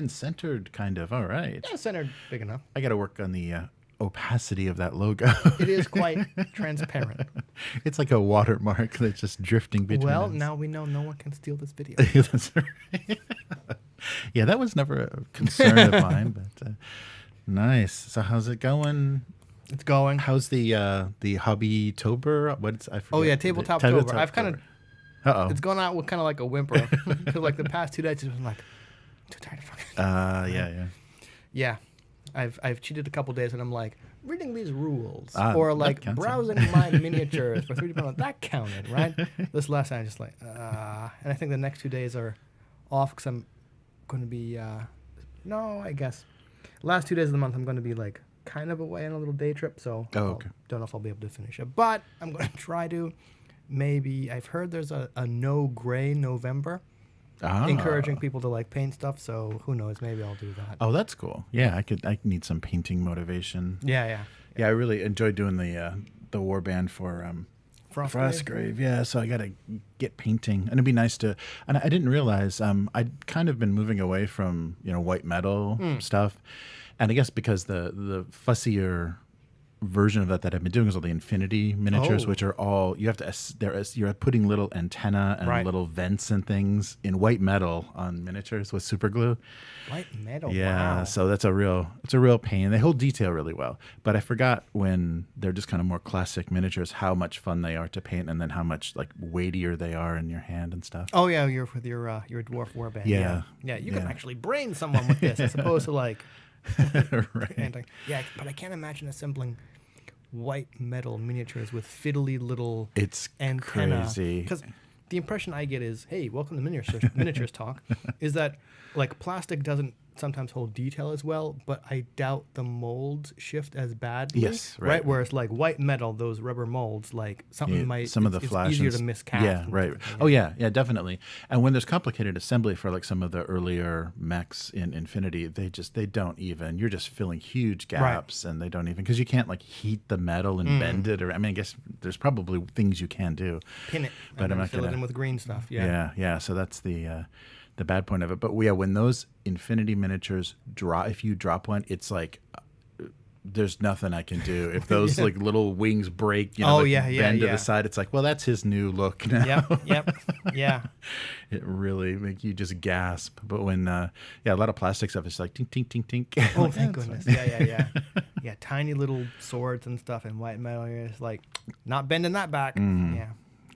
and centered, kind of. All right. Yeah, centered big enough. I got to work on the opacity of that logo. It is quite transparent. It's like a watermark that's just drifting between Well, us. now we know no one can steal this video. That's right. Yeah, that was never a concern of mine, but nice. So how's it going? It's going. How's the Hobby-tober? What's I forget. Oh yeah, Tabletop-tober. I've kind of. It's gone out with kind of like a whimper because like the past 2 days it's been like I'm too tired of fucking. Yeah. Yeah, I've cheated a couple days and I'm like reading these rules that or like counts. browsing my miniatures for 3D printing. That counted, right? This last time I just like and I think the next 2 days are off because I'm going to be no, I guess last 2 days of the month I'm going to be like kind of away on a little day trip, so okay. Don't know if I'll be able to finish it, but I'm going to try to. Maybe I've heard there's a no gray November, encouraging people to like paint stuff. So who knows? Maybe I'll do that. Oh, that's cool. Yeah, I need some painting motivation. Yeah. I really enjoyed doing the warband for Frostgrave. Yeah, so I got to get painting, and it'd be nice to. And I didn't realize I'd kind of been moving away from white metal stuff, and I guess because the fussier version of that I've been doing is all the infinity miniatures, which are all you're putting little antenna and little vents and things in white metal on miniatures with super glue. White metal. Yeah, wow. so it's a real pain. They hold detail really well, but I forgot when they're just kind of more classic miniatures how much fun they are to paint, and then how much like weightier they are in your hand and stuff. Oh yeah, you're with your dwarf warband. Yeah, you can actually brain someone with this as opposed to like. Right. Yeah, but I can't imagine assembling white metal miniatures with fiddly little antenna. Crazy. Because the impression I get is, hey, welcome to miniatures talk, is that like plastic doesn't sometimes hold detail as well, but I doubt the molds shift as badly. Yes, right. Whereas like white metal, those rubber molds, like something some of the it's flashes easier to miscast. Yeah, right. Oh yeah, definitely. And when there's complicated assembly for like some of the earlier mechs in Infinity, they don't even. You're just filling huge gaps, and they don't even because you can't like heat the metal and bend it. Or I guess there's probably things you can do. Pin it, but and I'm not fill gonna, it in with green stuff. Yeah. So that's the bad point of it. But yeah, when those Infinity miniatures if you drop one, it's like there's nothing I can do. If those like little wings break, bend to the side, it's like, well, that's his new look now. Yep. Yeah. It really makes you just gasp. But when a lot of plastic stuff is like tink tink tink tink. Oh, thank goodness. Yeah. Yeah, tiny little swords and stuff in white metal. You're just like not bending that back. Mm-hmm. Yeah.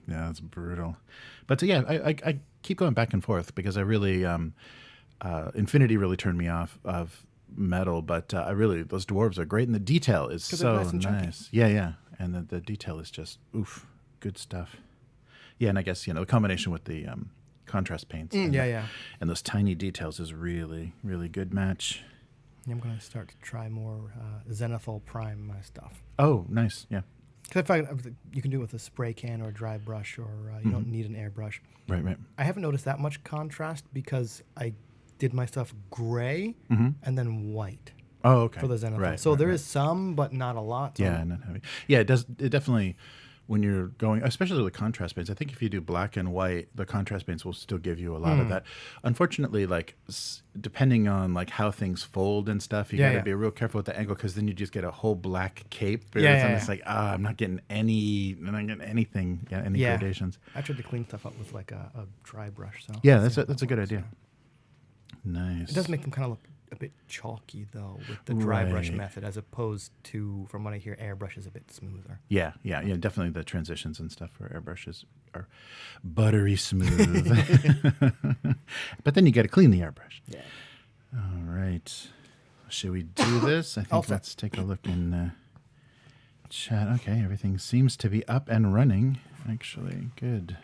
Yeah, it's brutal. But yeah, I keep going back and forth because I really Infinity really turned me off of metal, but I really those dwarves are great, and the detail is so nice. Yeah, and the detail is just good stuff. Yeah, and I guess the combination with the contrast paints. And those tiny details is really really good match. I'm gonna start to try more Zenithal Prime stuff. Oh, nice. Yeah. Because you can do it with a spray can or a dry brush, or you don't need an airbrush. Right. I haven't noticed that much contrast because I did my stuff gray and then white. Oh, okay. For the Zenithal. Right, so there is some, but not a lot. So yeah, not heavy. Yeah, it does. It definitely, when you're going, especially with contrast paints, I think if you do black and white, the contrast paints will still give you a lot of that. Unfortunately, like depending on like how things fold and stuff, you got to be real careful with the angle because then you just get a whole black cape. It's like I'm not getting anything. Any gradations. I tried to clean stuff up with like a dry brush. So yeah, that's a good idea. Nice. It does make them kind of look a bit chalky though with the dry brush method, as opposed to, from what I hear, airbrush is a bit smoother. Yeah. Definitely the transitions and stuff for airbrushes are buttery smooth. But then you got to clean the airbrush. Yeah. All right. Should we do this? I think let's take a look in chat. Okay, everything seems to be up and running. Actually, good.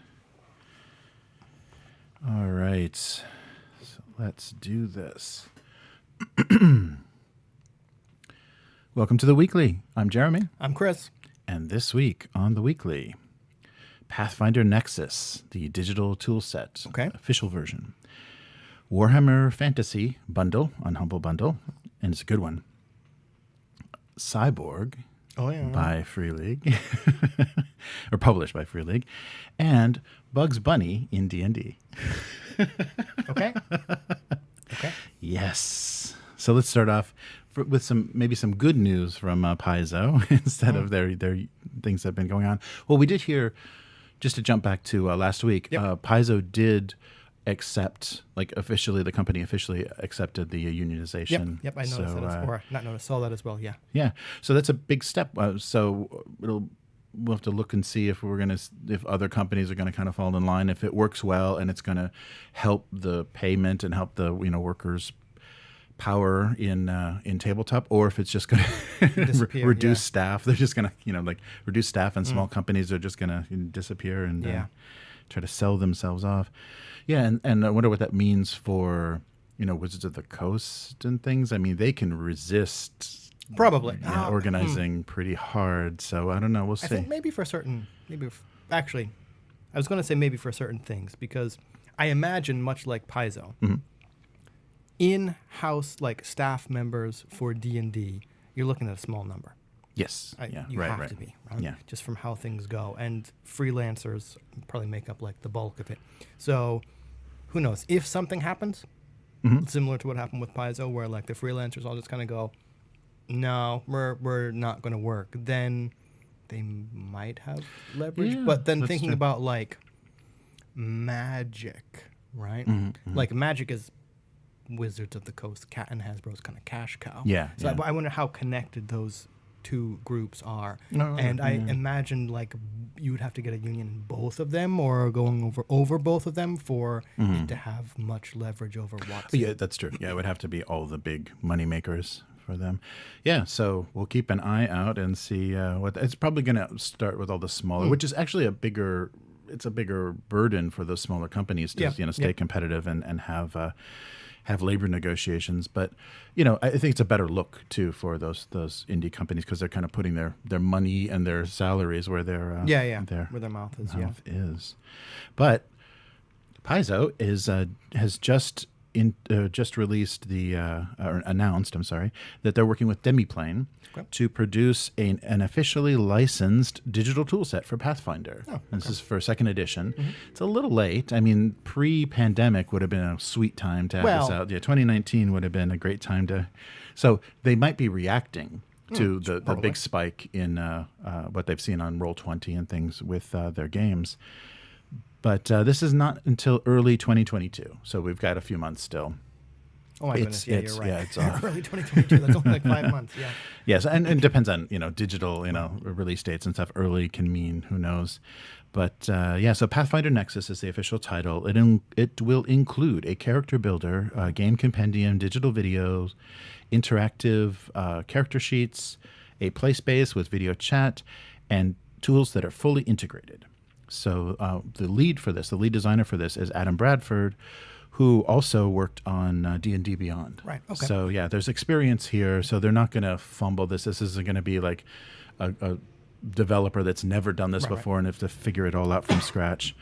All right. So let's do this. Welcome to the Weekly. I'm Jeremy. I'm Chris. And this week on the Weekly, Pathfinder Nexus, the digital tool set, official version. Warhammer Fantasy bundle on Humble Bundle, and it's a good one. Cyborg by Free League, or published by Free League, and Bugs Bunny in D&D. Okay. Okay. Yes. So let's start off with some good news from Paizo instead of their things that have been going on. Well, we did hear, just to jump back to last week, Paizo did accept, officially, the company officially accepted the unionization. Yep, I noticed that, or not noticed, saw that as well, yeah. Yeah, so that's a big step. So we'll have to look and see if other companies are gonna kind of fall in line, if it works well and it's gonna help the payment and help the workers' power in tabletop, or if it's just going to reduce staff. They're just going to reduce staff, and small companies are just going to disappear and try to sell themselves off. Yeah, and I wonder what that means for Wizards of the Coast and things. I mean, they can resist probably organizing pretty hard. So I don't know. We'll see. I think maybe for certain. Actually, I was going to say maybe for certain things, because I imagine, much like Paizo. Mm-hmm. In-house staff members for D&D, you're looking at a small number. Yes. You have to be, right? Yeah. Just from how things go. And freelancers probably make up the bulk of it. So who knows? If something happens, similar to what happened with Paizo, where the freelancers all just kind of go, no, we're not going to work, then they might have leverage. Yeah, but then thinking about Magic, right? Mm-hmm. Magic is Wizards of the Coast, Cat and Hasbro's kind of cash cow. Yeah. So I wonder how connected those two groups are. I imagine you would have to get a union in both of them, or going over both of them for it to have much leverage over what's. Yeah, that's true. Yeah, it would have to be all the big money makers for them. Yeah, so we'll keep an eye out and see what. It's probably going to start with all the smaller, which is actually a bigger burden for those smaller companies to stay competitive and have labor negotiations. But I think it's a better look too for those indie companies, because they're kind of putting their money and their salaries where their where their mouth is. But Paizo has just released or announced, that they're working with Demiplane to produce an officially licensed digital tool set for Pathfinder. Oh, okay. This is for 2nd edition. Mm-hmm. It's a little late. I mean, pre-pandemic would have been a sweet time to have this out. Yeah, 2019 would have been a great time to. So they might be reacting to the big spike in what they've seen on Roll20 and things with their games. But this is not until early 2022, so we've got a few months still. Oh my goodness, you're right. Yeah, it's early 2022. That's only 5 months. Yeah. Yes, and it depends on digital release dates and stuff. Early can mean who knows, but so Pathfinder Nexus is the official title. It will include a character builder, game compendium, digital videos, interactive character sheets, a play space with video chat, and tools that are fully integrated. So the lead designer for this is Adam Bradford, who also worked on D&D Beyond. Right. Okay. So there's experience here. So they're not going to fumble this. This isn't going to be like a developer that's never done this before and have to figure it all out from scratch.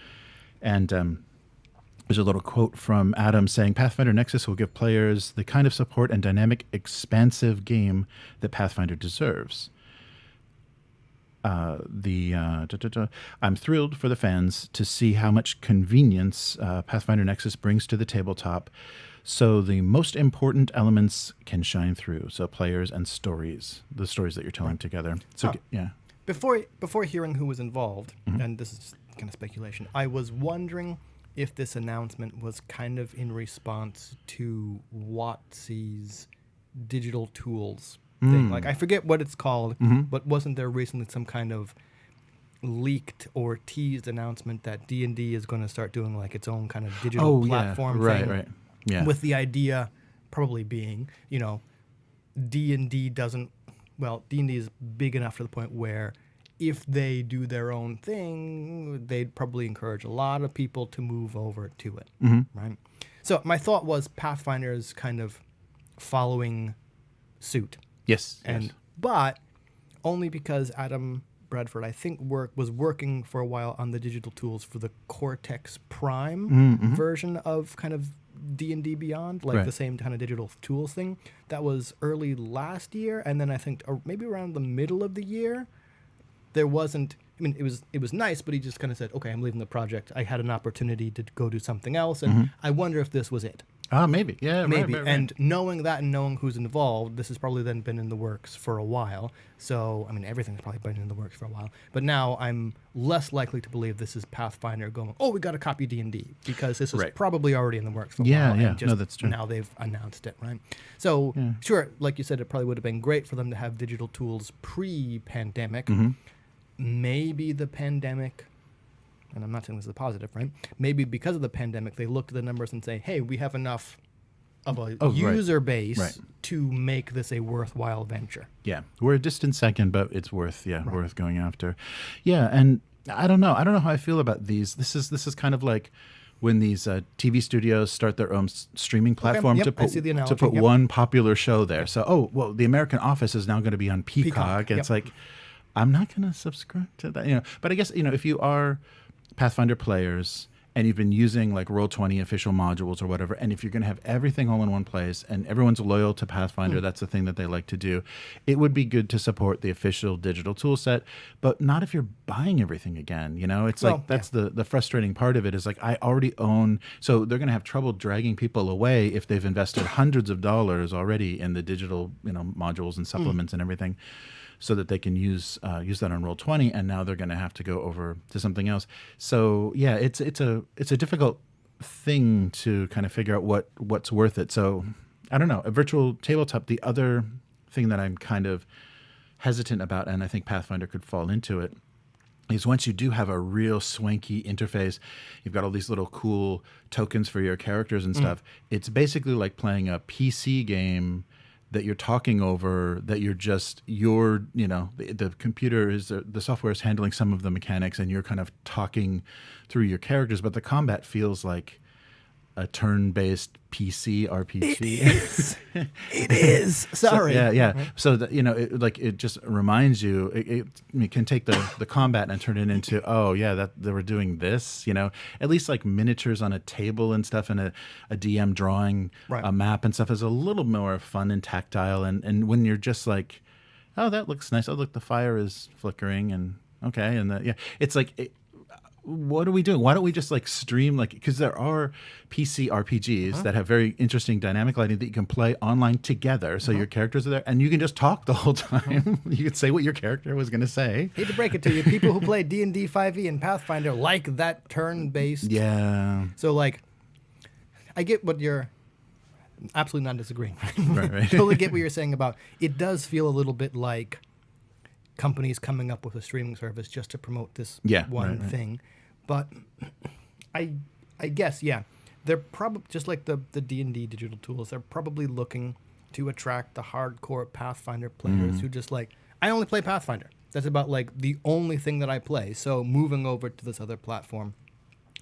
And there's a little quote from Adam saying, "Pathfinder Nexus will give players the kind of support and dynamic, expansive game that Pathfinder deserves. I'm thrilled for the fans to see how much convenience Pathfinder Nexus brings to the tabletop, so the most important elements can shine through. So players and stories, the stories that you're telling together." So Before hearing who was involved, and this is just kind of speculation, I was wondering if this announcement was kind of in response to WotC's digital tools thing. I forget what it's called, but wasn't there recently some kind of leaked or teased announcement that D&D is going to start doing its own kind of digital platform thing? Right. Yeah. With the idea probably being, D&D is big enough to the point where if they do their own thing, they'd probably encourage a lot of people to move over to it, right? So my thought was Pathfinder is kind of following suit. Yes. But only because Adam Bradford, I think, was working for a while on the digital tools for the Cortex Prime version of kind of D&D Beyond, the same kind of digital tools thing. That was early last year, and then I think maybe around the middle of the year, there wasn't. I mean, it was nice, but he just kind of said, "Okay, I'm leaving the project. I had an opportunity to go do something else, and I wonder if this was it." Maybe. Yeah, Maybe. Right. And knowing that and knowing who's involved, this has probably then been in the works for a while. So, I mean, everything's probably been in the works for a while. But now I'm less likely to believe this is Pathfinder going, oh, we got to copy D&D, because this is probably already in the works for a while. Yeah, and just no, that's true. now they've announced it, right? So, sure, like you said, it probably would have been great for them to have digital tools pre-pandemic. Maybe the pandemic, and I'm not saying this is a positive, right? Maybe because of the pandemic, they looked at the numbers and say, hey, we have enough of a user base to make this a worthwhile venture. Yeah, we're a distant second, but it's worth going after. Yeah, and I don't know how I feel about these. This is kind of like when these TV studios start their own streaming platform to put one popular show there. So, the American Office is now going to be on Peacock. And it's like, I'm not going to subscribe to that, But I guess, if you are Pathfinder players and you've been using like Roll20 official modules or whatever, and if you're going to have everything all in one place and everyone's loyal to Pathfinder, that's the thing that they like to do, it would be good to support the official digital tool set, but not if you're buying everything again. It's that's the frustrating part of it is like, I already own, so they're going to have trouble dragging people away if they've invested hundreds of dollars already in the digital modules and supplements and everything, so that they can use that on Roll20, and now they're going to have to go over to something else. So yeah, it's a difficult thing to kind of figure out what's worth it. So I don't know. A virtual tabletop. The other thing that I'm kind of hesitant about, and I think Pathfinder could fall into it, is once you do have a real swanky interface, you've got all these little cool tokens for your characters and stuff. It's basically like playing a PC game that you're talking over, that the computer the software is handling some of the mechanics and you're kind of talking through your characters, but the combat feels like a turn-based PC RPG. It is. Sorry. Yeah. Right. So that it just reminds you. It can take the combat and turn it into that they were doing this. At least like miniatures on a table and stuff, and a DM drawing a map and stuff is a little more fun and tactile. And when you're just like, oh, that looks nice. Oh, look, the fire is flickering, and okay, and it's like. What are we doing? Why don't we just like stream, because there are PC RPGs that have very interesting dynamic lighting that you can play online together. So your characters are there and you can just talk the whole time. You can say what your character was going to say. Hate to break it to you. People who play D&D 5e and Pathfinder like that turn-based. Yeah. So I get what you're absolutely not disagreeing. Right. Totally get what you're saying about it. Does feel a little bit like companies coming up with a streaming service just to promote this one thing. But I guess, they're probably, just like the D&D digital tools, they're probably looking to attract the hardcore Pathfinder players who just I only play Pathfinder. That's about the only thing that I play. So moving over to this other platform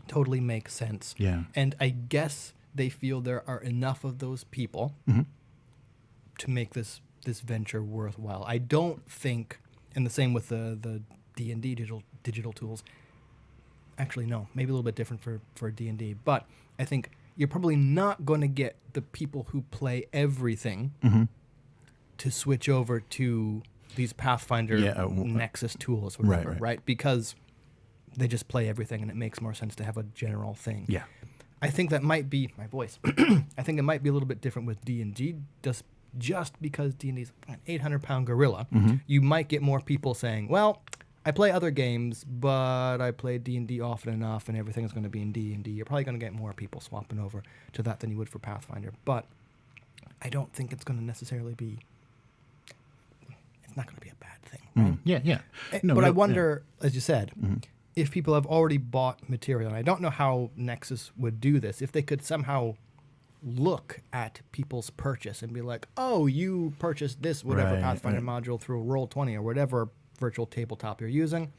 totally makes sense. Yeah. And I guess they feel there are enough of those people to make this venture worthwhile. I don't think, and the same with the D&D digital tools. Actually, no, maybe a little bit different for D&D, but I think you're probably not going to get the people who play everything to switch over to these Pathfinder Nexus tools, or whatever, right? Because they just play everything, and it makes more sense to have a general thing. Yeah, I think that might be my voice. I think it might be a little bit different with D&D, just because D&D is an 800-pound gorilla. You might get more people saying, well, I play other games, but I play D&D often enough, and everything is going to be in D&D. You're probably going to get more people swapping over to that than you would for Pathfinder. But I don't think it's going to necessarily be... It's not going to be a bad thing, right? Yeah. But I wonder, as you said, if people have already bought material, and I don't know how Nexus would do this, if they could somehow look at people's purchase and be like, oh, you purchased this Pathfinder module through Roll20 or whatever virtual tabletop you're using,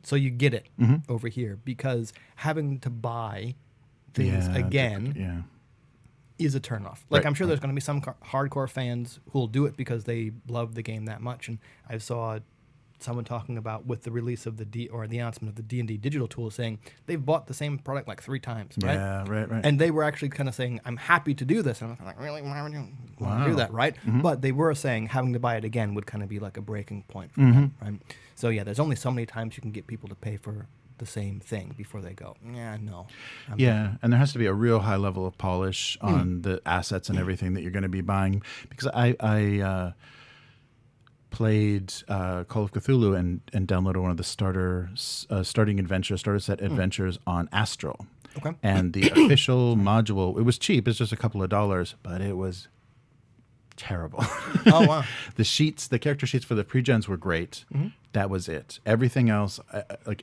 so you get it over here, because having to buy things again is a turnoff. I'm sure there's going to be some hardcore fans who'll do it because they love the game that much, and I saw someone talking about with the release of the announcement of the D&D digital tool, saying they've bought the same product 3 times, right? Yeah, right. And they were actually kind of saying, I'm happy to do this. And I'm like, really? Why would you want to do that, right? But they were saying having to buy it again would kind of be like a breaking point for them, right? So there's only so many times you can get people to pay for the same thing before they go, yeah, no. Yeah, and there has to be a real high level of polish on the assets and everything that you're going to be buying. Because I played Call of Cthulhu and downloaded one of the starter set adventures on Astral. Okay. And the official module, it was cheap. It's just a couple of dollars, but it was terrible. Oh, wow. The character sheets for the pre-gens were great. That was it. Everything else,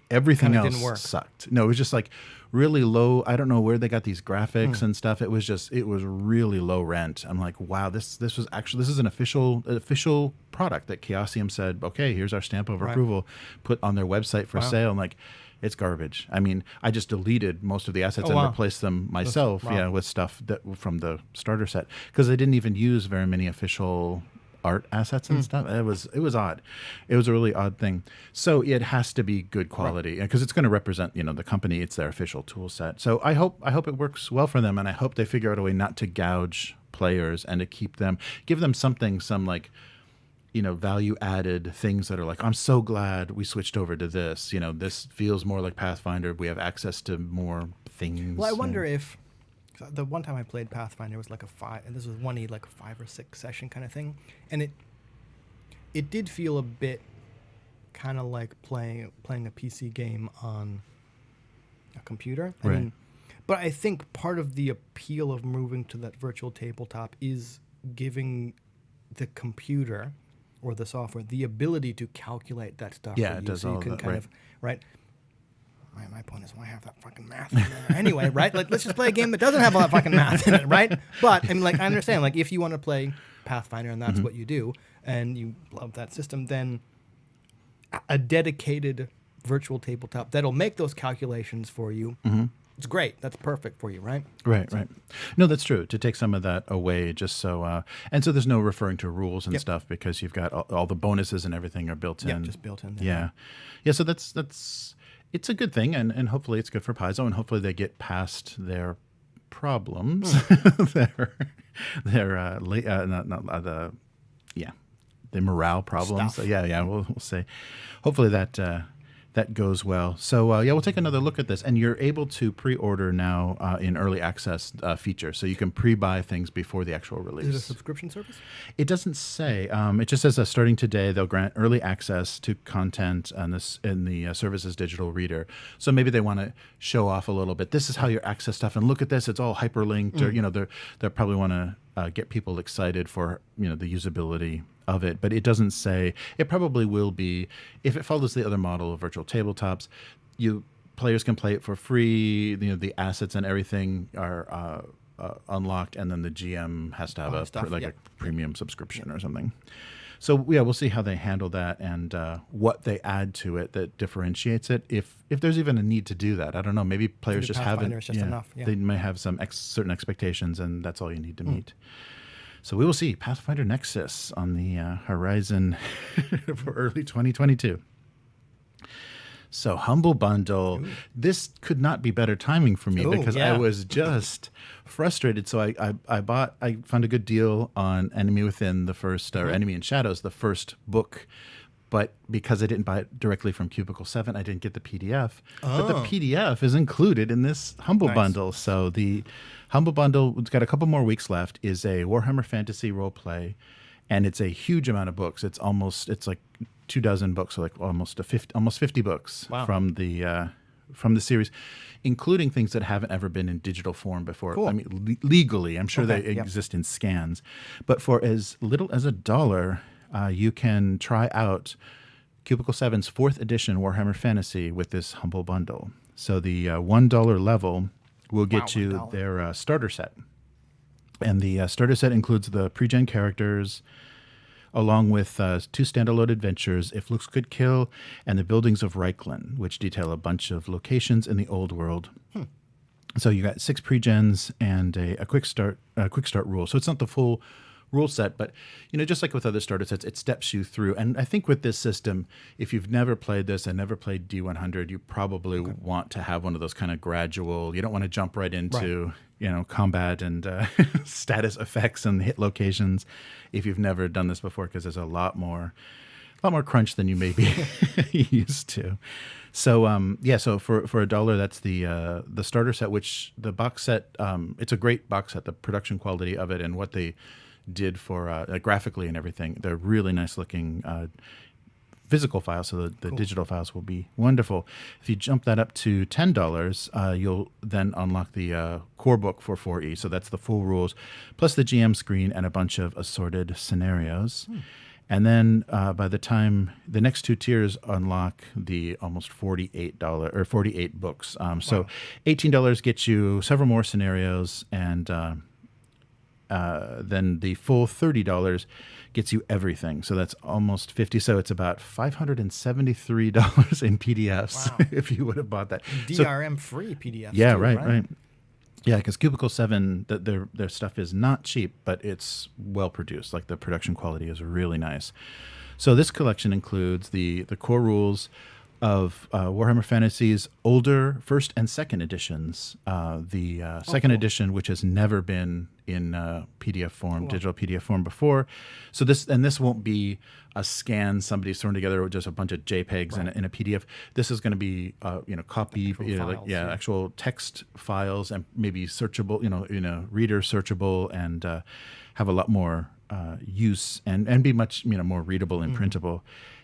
everything Kinda else didn't work. sucked. No, it was just like really low. I don't know where they got these graphics and stuff. It was really low rent. I'm like, wow, this is an official product that Chaosium said, okay, here's our stamp of approval, put on their website for sale. I'm like, it's garbage. I mean, I just deleted most of the assets and replaced them myself, with stuff that from the starter set, because I didn't even use very many official art assets and stuff. It was odd. It was a really odd thing. So it has to be good quality because it's going to represent, the company. It's their official tool set. So I hope it works well for them, and I hope they figure out a way not to gouge players and to give them some like, value added things that are like, I'm so glad we switched over to this. This feels more like Pathfinder. We have access to more things. Well, I wonder if the one time I played Pathfinder was like and this was like a 5 or 6 session kind of thing, and it did feel a bit kind of like playing a PC game on a computer. I mean, but I think part of the appeal of moving to that virtual tabletop is giving the computer or the software the ability to calculate that stuff. Yeah, for it you, does so you all can that, kind right. of My point is, why have that fucking math in there anyway, right? Like, let's just play a game that doesn't have all that fucking math in it, right? But I mean, I understand, if you want to play Pathfinder and that's what you do, and you love that system, then a dedicated virtual tabletop that'll make those calculations for you. It's great. That's perfect for you, right? Right. No, that's true. To take some of that away, just so, and so there's no referring to rules and stuff because you've got all the bonuses and everything are built in. Yeah, just built in there. Yeah. So that's it's a good thing, and hopefully it's good for Paizo, and hopefully they get past their problems, the morale problems. Stuff. We'll say, hopefully that goes well. So we'll take another look at this, and you're able to pre-order now in early access feature, so you can pre-buy things before the actual release. Is it a subscription service? It doesn't say. It just says starting today they'll grant early access to content in the service's digital reader. So maybe they want to show off a little bit. This is how you access stuff, and look at this. It's all hyperlinked. Or they probably want to get people excited for the usability of it, but it doesn't say. It probably will be, if it follows the other model of virtual tabletops, players can play it for free. The assets and everything are unlocked, and then the GM has to have a premium subscription or something. So we'll see how they handle that and what they add to it that differentiates it. If there's even a need to do that, I don't know. Maybe players just haven't. It's just enough. Yeah. They may have some certain expectations, and that's all you need to meet. So we will see Pathfinder Nexus on the horizon for early 2022. So Humble Bundle, this could not be better timing for me because I was just frustrated. So I found a good deal on Enemy Within, the first, or Enemy in Shadows, the first book. But because I didn't buy it directly from Cubicle 7, I didn't get the PDF. But the PDF is included in this Humble Bundle. So the Humble Bundle, it's got a couple more weeks left, is a Warhammer Fantasy Roleplay. And it's a huge amount of books. It's like 24 books, so like almost 50 books from the series, including things that haven't ever been in digital form before. Cool. I mean, legally, I'm sure they exist in scans. But for as little as $1, you can try out Cubicle 7's 4th edition Warhammer Fantasy with this Humble Bundle. So the $1 level will get you their starter set. And the starter set includes the pre-gen characters, along with 2 standalone adventures, If Looks Could Kill, and the Buildings of Reikland, which detail a bunch of locations in the old world. So you got 6 pre-gens and a quick start rule. So it's not the full rule set, but just like with other starter sets, it steps you through. And I think with this system, if you've never played this and never played D100, you probably want to have one of those kind of gradual. You don't want to jump right into combat and status effects and hit locations if you've never done this before, because there's a lot more lot more crunch than you may be used to. So so for $1, that's the starter set, which the box set, it's a great box set. The production quality of it and what they did for graphically and everything, they're really nice looking physical files. So the Cool. digital files will be wonderful. If you jump that up to $10, you'll then unlock the core book for 4E. So that's the full rules, plus the GM screen and a bunch of assorted scenarios. And then by the time the next two tiers unlock the almost $48 or 48 books. So $18 gets you several more scenarios, and then the full $30 gets you everything. So that's almost 50. So it's about $573 in PDFs if you would have bought that. DRM free PDFs. Yeah, too, right. Yeah, because Cubicle 7, their stuff is not cheap, but it's well produced. Like the production quality is really nice. So this collection includes the core rules of Warhammer Fantasy's older first and second editions. The second edition, which has never been in PDF form, digital PDF form before. So this won't be a scan somebody's thrown together with just a bunch of JPEGs in a PDF. This is going to be copy, actual text files and maybe searchable, reader searchable, and have a lot more use and be much more readable and printable.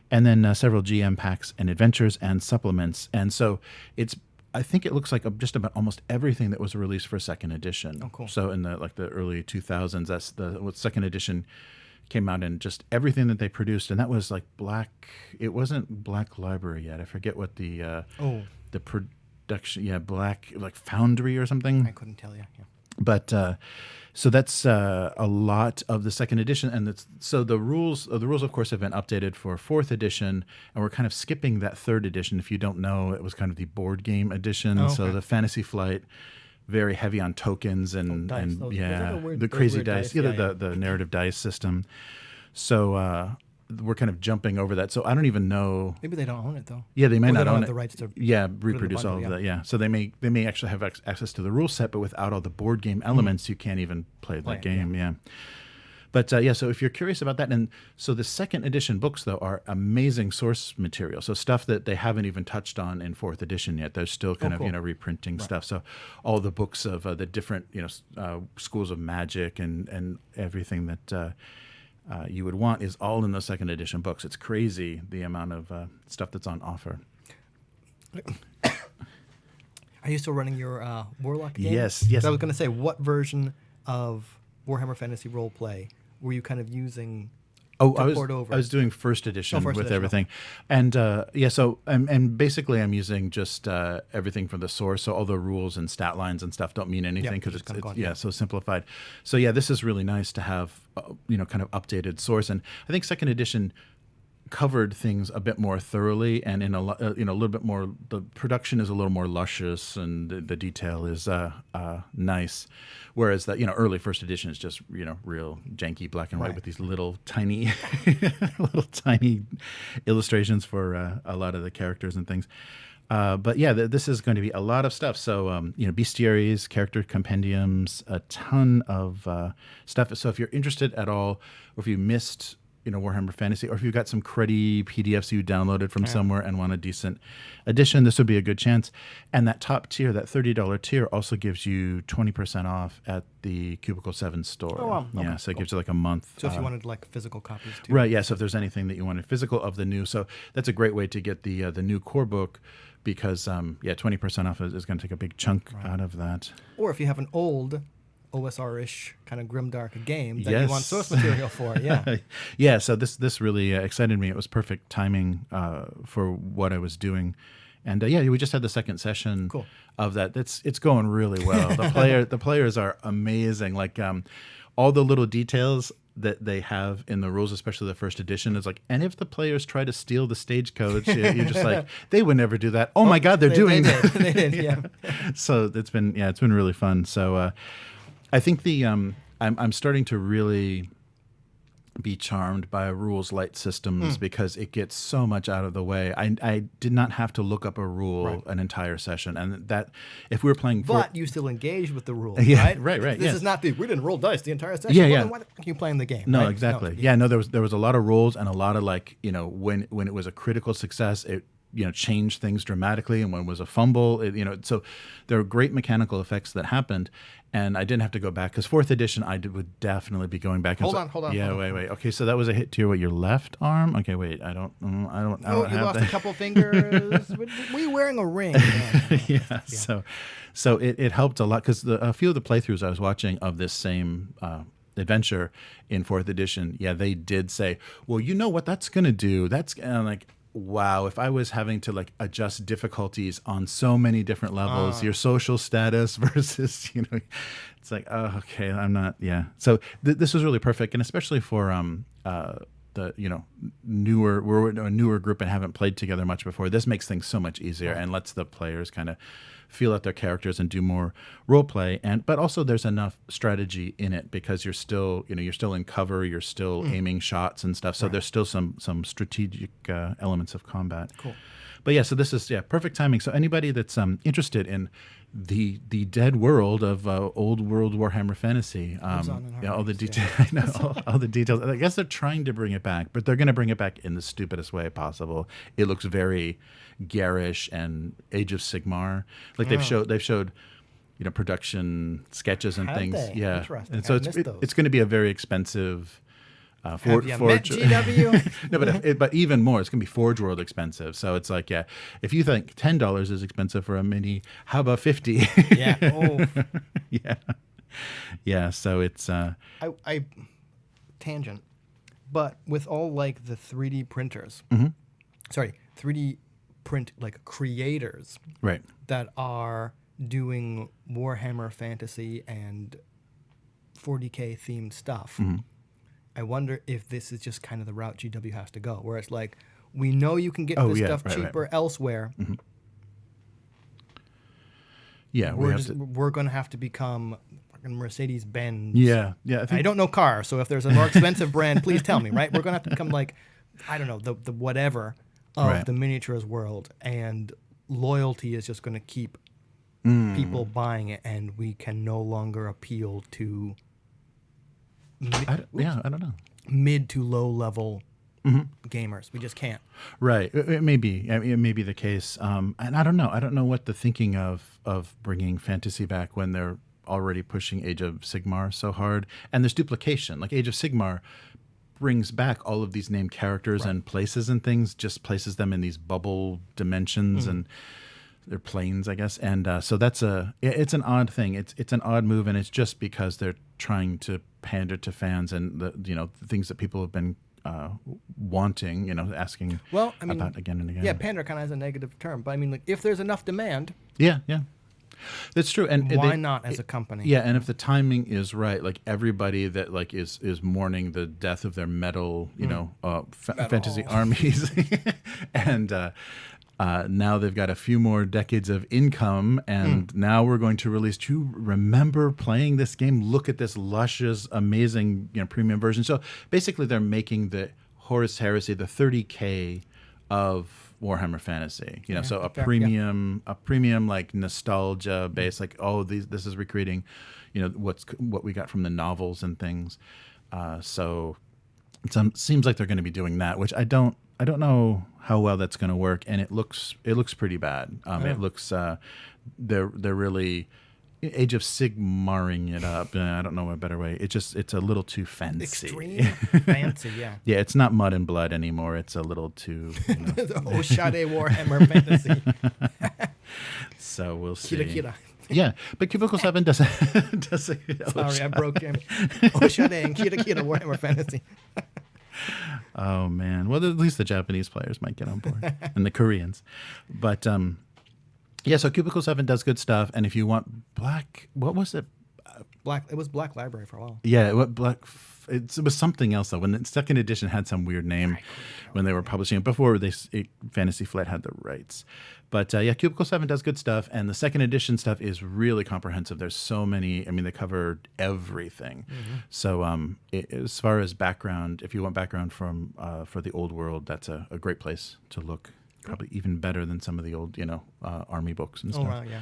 And then several GM packs and adventures and supplements. And so I think it looks like just about almost everything that was released for second edition. Oh, cool. So in the early 2000s, that's second edition came out, and just everything that they produced. And that was like Black. It wasn't Black Library yet. I forget what the production. Yeah, Black, like Foundry or something. I couldn't tell you. Yeah. But so that's a lot of the second edition, and so the rules of course have been updated for fourth edition, and we're kind of skipping that third edition. If you don't know, it was kind of the board game edition. Okay. So the Fantasy Flight, very heavy on tokens and the crazy dice, the narrative dice system. So we're kind of jumping over that. So I don't even know. Maybe they don't own it though. Yeah, they may not own it. The rights to reproduce all of that. Yeah, so they may actually have access to the rule set, but without all the board game elements, you can't even play the game. Yeah. But so if you're curious about that, and so the second edition books though are amazing source material. So stuff that they haven't even touched on in fourth edition yet. They're still kind of reprinting stuff. So all the books of the different schools of magic and everything that. You would want is all in those second edition books. It's crazy the amount of stuff that's on offer. Are you still running your Warlock game? Yes. I was going to say, what version of Warhammer Fantasy Roleplay were you kind of using port over? I was doing first edition with everything. Okay. And so basically I'm using just everything from the source. So all the rules and stat lines and stuff don't mean anything because it's so simplified. So this is really nice to have kind of updated source. And I think second edition covered things a bit more thoroughly, and in a little bit more. The production is a little more luscious, and the detail is nice. Whereas that early first edition is just real janky black and white with these little tiny illustrations for a lot of the characters and things. But this is going to be a lot of stuff. So bestiaries, character compendiums, a ton of stuff. So if you're interested at all, or if you missed Warhammer Fantasy, or if you've got some cruddy PDFs you downloaded from somewhere and want a decent edition, this would be a good chance. And that top tier, that $30 tier, also gives you 20% off at the Cubicle 7 store. Oh, wow. Okay, So it gives you like a month. So if you wanted like physical copies too. Right, yeah. So if there's anything that you wanted physical of the new, so that's a great way to get the new core book, because 20% off is going to take a big chunk out of that. Or if you have an old OSR-ish kind of grimdark game that you want source material for, So this really excited me. It was perfect timing for what I was doing, and we just had the second session of that. It's going really well. The players are amazing. Like all the little details that they have in the rules, especially the first edition, is like, and if the players try to steal the stagecoach, you're just like, they would never do that. Oh my God, they're doing that. They did. So it's been really fun. So I think I'm starting to really be charmed by rules light systems because it gets so much out of the way. I did not have to look up a rule an entire session, and that if we were playing, but you still engage with the rules, yeah, right? right. This is not we didn't roll dice the entire session. Yeah, well, yeah. Then why the fuck are you playing the game? No, right? exactly. No, there was a lot of rules and a lot of like when it was a critical success, it changed things dramatically, and when it was a fumble, so there are great mechanical effects that happened. And I didn't have to go back because 4th edition, would definitely be going back. Hold on. Yeah, hold on. wait. Okay, so that was a hit to your left arm. Okay, wait. I don't You have lost that. a couple fingers. Were you wearing a ring? Yeah. So it helped a lot because a few of the playthroughs I was watching of this same adventure in 4th edition, they did say, well, you know what that's going to do? And I'm like, wow, if I was having to like adjust difficulties on so many different levels, your social status versus, it's like, oh, okay, I'm not, So this was really perfect. And especially for the, we're a newer group and haven't played together much before. This makes things so much easier and lets the players kind of feel out their characters and do more role play. But also there's enough strategy in it because you're still in cover, you're still aiming shots and stuff. So there's still some strategic elements of combat. Cool. But so this is perfect timing. So anybody that's interested in the dead world of old world Warhammer Fantasy, all the details. I know all the details. I guess they're trying to bring it back, but they're going to bring it back in the stupidest way possible. It looks very garish and Age of Sigmar. Like they've showed production sketches and things. They? Yeah, Interesting. and so it's going to be a very expensive. Have you met GW? No, but even more, it's going to be Forge World expensive. So it's like, if you think $10 is expensive for a mini, how about 50? Yeah. Oh. Yeah. So it's I tangent, but with all like the 3D printers, 3D print like creators, right, that are doing Warhammer Fantasy and 40K themed stuff. I wonder if this is just kind of the route GW has to go, where it's like, we know you can get this stuff cheaper elsewhere. Yeah, we're going to have to become fucking Mercedes-Benz. Yeah. I don't know car, so if there's a more expensive brand, please tell me, right? We're going to have to become like, I don't know, the whatever of the miniatures world, and loyalty is just going to keep people buying it, and we can no longer appeal to... I don't know. Mid to low level gamers. We just can't. Right. It may be. It may be the case. And I don't know. I don't know what the thinking of bringing fantasy back when they're already pushing Age of Sigmar so hard. And there's duplication. Like Age of Sigmar brings back all of these named characters and places and things, just places them in these bubble dimensions and they're planes, I guess. And so it's an odd thing. It's an odd move, and it's just because they're trying to pander to fans and the things that people have been wanting, asking about again and again. Yeah, pander kind of has a negative term, but I mean, like, if there's enough demand, yeah, that's true. And why not as a company? Yeah, and if the timing is right, like everybody that like is mourning the death of their metal, fantasy armies, and now they've got a few more decades of income, and now we're going to release. Do you remember playing this game? Look at this luscious, amazing, premium version. So basically, they're making the Horus Heresy, the 30K of Warhammer Fantasy. So a premium like nostalgia base, like this is recreating, what we got from the novels and things. So it seems like they're going to be doing that, which I don't know how well that's going to work, and it looks pretty bad. It looks they're really Age of Sigmaring it up. I don't know a better way. It's a little too fancy. Extreme fancy, yeah. Yeah, it's not Mud and Blood anymore. It's a little too. The Oshade Warhammer Fantasy. So we'll see. Kira. Yeah, but Cubicle 7 does. Sorry, I broke him. Oshade and Kira Warhammer Fantasy. Oh man! Well, at least the Japanese players might get on board, and the Koreans. But so Cubicle 7 does good stuff. And if you want black, what was it? It was Black Library for a while. Yeah, it was something else though. When the second edition had some weird name when they were publishing it before Fantasy Flight had the rights. But yeah, Cubicle 7 does good stuff, and the second edition stuff is really comprehensive. There's so many. I mean, they cover everything. So as far as background, if you want background from for the old world, that's a great place to look. Probably even better than some of the old, army books and stuff. Oh, wow, yeah.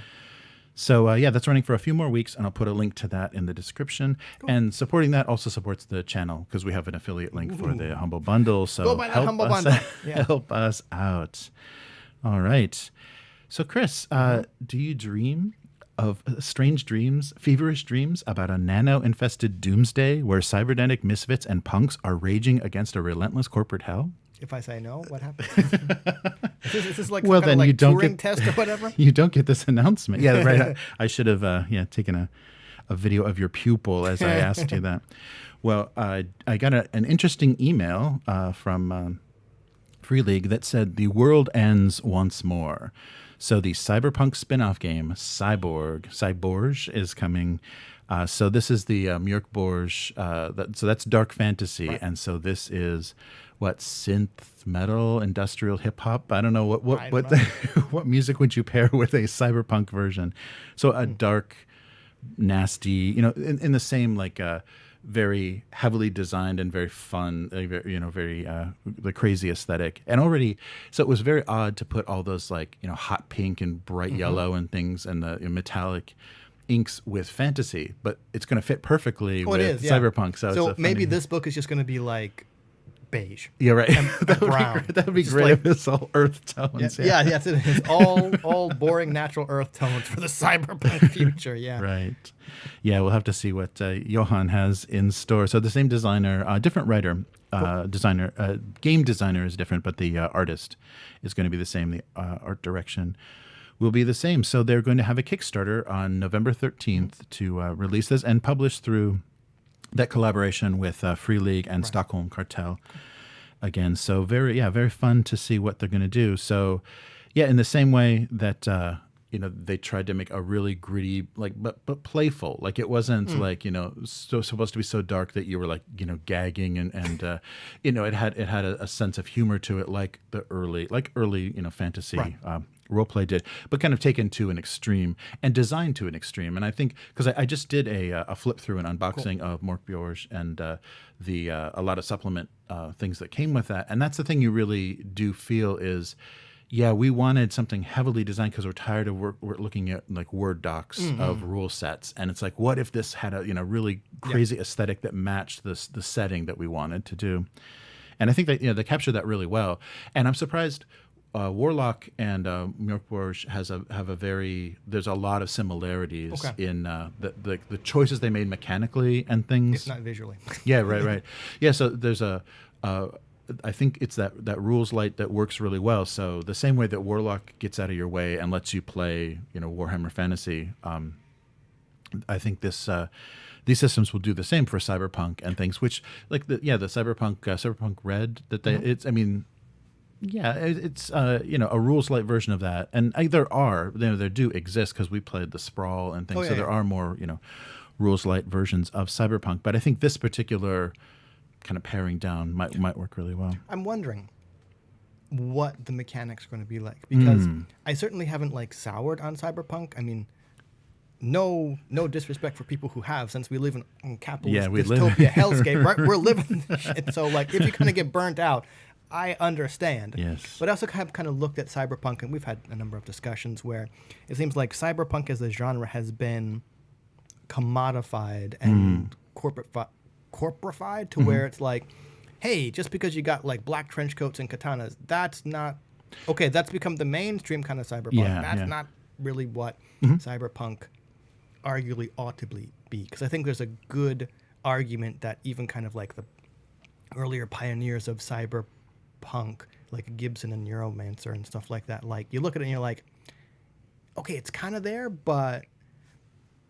So, yeah, that's running for a few more weeks, and I'll put a link to that in the description. Cool. And supporting that also supports the channel because we have an affiliate link for the Humble Bundle. So go buy that Humble Bundle. Help us out. All right. So, Chris, do you dream of strange dreams, feverish dreams about a nano-infested doomsday where cybernetic misfits and punks are raging against a relentless corporate hell? If I say no, what happens? Is this like well, then you don't Turing get test or whatever? You don't get this announcement. Yeah, right. I should have taken a video of your pupil as I asked you that. Well, I got an interesting email from Free League that said the world ends once more. So the cyberpunk spin-off game Cyborg is coming. So this is the Mork Borg. So that's dark fantasy, right. And so this is what synth metal, industrial hip hop. I don't know what music would you pair with a cyberpunk version. So a dark, nasty, in the same very heavily designed and very fun, very the crazy aesthetic. And already, so it was very odd to put all those hot pink and bright yellow and things and the metallic inks with fantasy, but it's going to fit perfectly with cyberpunk. So maybe this book is just going to be like beige. Yeah, right. That brown. That would be great if it's all earth tones. Yeah, yes, it is. All boring natural earth tones for the cyberpunk future. Yeah. Right. Yeah, we'll have to see what Johan has in store. So the same designer, different writer, designer, game designer is different, but the artist is going to be the same. The art direction will be the same. So they're going to have a Kickstarter on November 13th to release this and publish through that collaboration with Free League and Stockholm Cartel again. So very fun to see what they're going to do. So yeah, in the same way that they tried to make a really gritty but playful. Like it wasn't so supposed to be so dark that you were gagging and it had a sense of humor to it like the early fantasy roleplay did, but kind of taken to an extreme and designed to an extreme. And I think because I just did a flip through an unboxing of Mork Borg and a lot of supplement things that came with that, and that's the thing you really do feel is. Yeah, we wanted something heavily designed because we're tired of we're looking at Word docs of rule sets, and it's like, what if this had a really crazy aesthetic that matched the setting that we wanted to do? And I think that they captured that really well. And I'm surprised Warlock and Mork Borg there's a lot of similarities in the choices they made mechanically and things, if not visually. Yeah, right. Yeah, so there's I think it's that rules light that works really well. So the same way that Warlock gets out of your way and lets you play, Warhammer Fantasy, I think these systems will do the same for Cyberpunk and things. Which the Cyberpunk Red it's a rules light version of that, and there do exist because we played the Sprawl and things. There are more rules light versions of Cyberpunk, but I think this particular kind of paring down might work really well. I'm wondering what the mechanics are going to be like because I certainly haven't soured on Cyberpunk. I mean, no disrespect for people who have, since we live in capitalist dystopia hellscape, right? We're living this shit. So if you kind of get burnt out, I understand. Yes. But I also have kind of looked at Cyberpunk, and we've had a number of discussions where it seems like Cyberpunk as a genre has been commodified and corporified to where it's like, hey, just because you got black trench coats and katanas, that's not okay. That's become the mainstream kind of cyberpunk. That's not really what cyberpunk arguably ought to be, because I think there's a good argument that even kind of the earlier pioneers of cyberpunk, like Gibson and Neuromancer and stuff like that, you look at it and you're like, okay, it's kind of there, but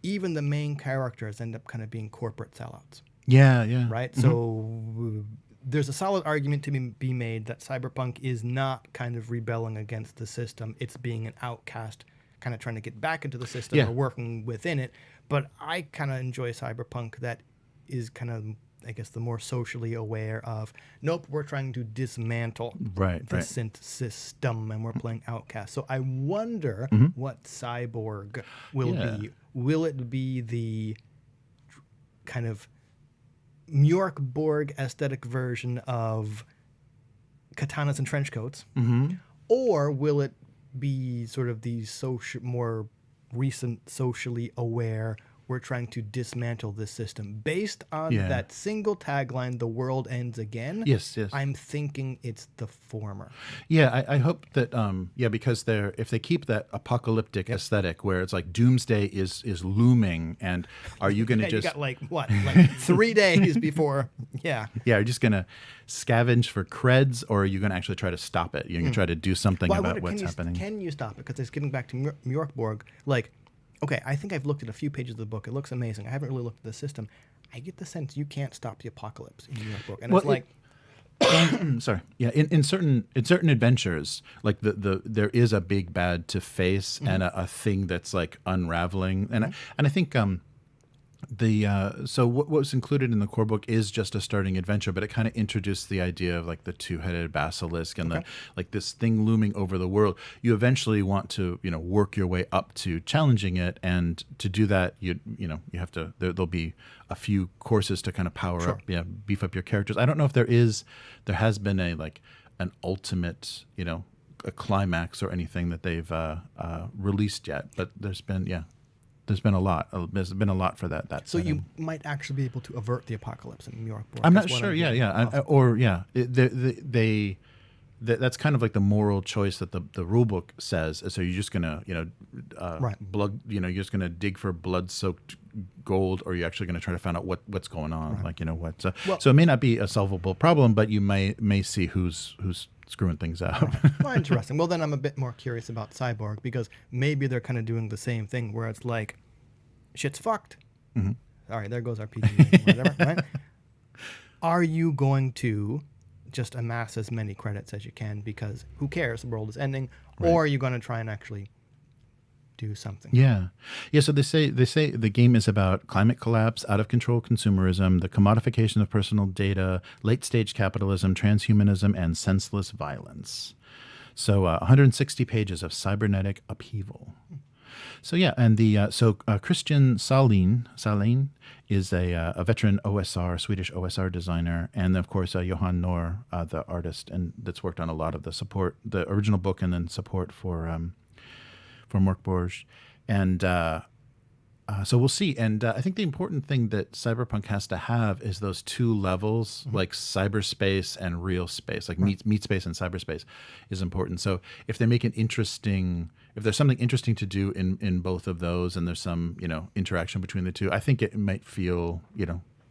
even the main characters end up kind of being corporate sellouts. Yeah. Right? So there's a solid argument to be made that cyberpunk is not kind of rebelling against the system. It's being an outcast kind of trying to get back into the system or working within it. But I kind of enjoy cyberpunk that is kind of, I guess, the more socially aware of, nope, we're trying to dismantle the synth system, and we're playing Outcast. So I wonder what Cyborg will be. Will it be the kind of Mork Borg aesthetic version of katanas and trench coats? Or will it be sort of the more recent, socially aware, we're trying to dismantle this system based on that single tagline, the world ends again? Yes. I'm thinking it's the former. Yeah, I hope that, because if they keep that apocalyptic aesthetic where it's like doomsday is looming, and are you going to just... You got like 3 days before, Yeah, you're just going to scavenge for creds, or are you going to actually try to stop it? You're going to try to do something about what's happening. Can you stop it? Because it's getting back to Mork Borg, like... Okay, I think I've looked at a few pages of the book. It looks amazing. I haven't really looked at the system. I get the sense you can't stop the apocalypse in Mork Borg, and it's like, sorry, yeah. In certain adventures, like there is a big bad to face and a thing that's like unraveling, and I think so what was included in the core book is just a starting adventure, but it kind of introduced the idea of like the two-headed basilisk and the like this thing looming over the world. You eventually want to work your way up to challenging it, and to do that you have to there'll be a few courses to kind of power up, beef up your characters. I don't know if there has been an ultimate a climax or anything that they've released yet, but there's been a lot. There's been a lot for that. So setting. You might actually be able to avert the apocalypse in Mork Borg. I'm not sure. That's kind of like the moral choice that the rulebook says. So you're just gonna blood. You're just gonna dig for blood-soaked gold, or you're actually gonna try to find out what's going on. Right. So it may not be a solvable problem, but you may see who's screwing things up. Right. Well, interesting. Well, then I'm a bit more curious about Cyborg, because maybe they're kind of doing the same thing where it's like, shit's fucked. All right, there goes our PG rating, whatever, right? Are you going to just amass as many credits as you can because who cares, the world is ending, or are you going to try and actually do something? Yeah. So they say the game is about climate collapse, out of control consumerism, the commodification of personal data, late stage capitalism, transhumanism, and senseless violence. So 160 pages of cybernetic upheaval. So and Christian Salin is a veteran Swedish OSR designer, and of course Johan Nor, the artist, and that's worked on a lot of the original book, and then support for Mork Borg, and so we'll see. And I think the important thing that cyberpunk has to have is those two levels, like cyberspace and real space, like meat space and cyberspace, is important. So if they make if there's something interesting to do in both of those, and there's some interaction between the two, I think it might feel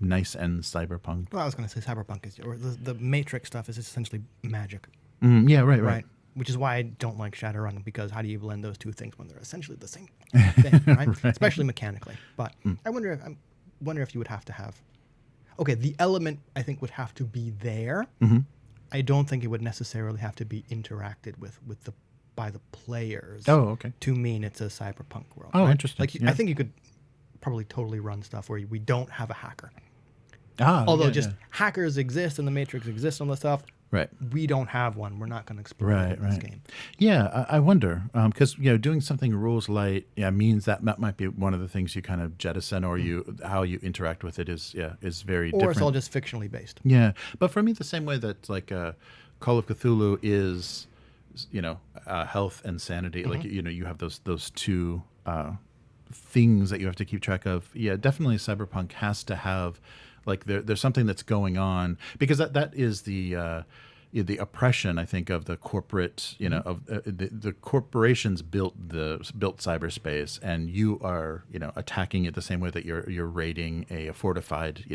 nice and cyberpunk. Well, I was going to say cyberpunk or the Matrix stuff is essentially magic. Right. Which is why I don't like Shadowrun, because how do you blend those two things when they're essentially the same thing, right? Especially mechanically. But I wonder if you would have to have... Okay, the element, I think, would have to be there. I don't think it would necessarily have to be interacted with by the players. Oh, okay. To mean it's a cyberpunk world. Oh, right? interesting. I think you could probably totally run stuff where we don't have a hacker. Although hackers exist and the Matrix exists on the stuff. Right. We don't have one. We're not going to explore it in this game. Yeah, I wonder, because doing something rules light means that might be one of the things you kind of jettison, or how you interact with it is very different. Or it's all just fictionally based. Yeah, but for me, the same way that like Call of Cthulhu is, health and sanity. Like you have those two things that you have to keep track of. Yeah, definitely Cyberpunk has to have like there's something that's going on, because that is the oppression, I think, of the corporate, of the corporations built cyberspace, and you are, attacking it the same way that you're raiding a fortified,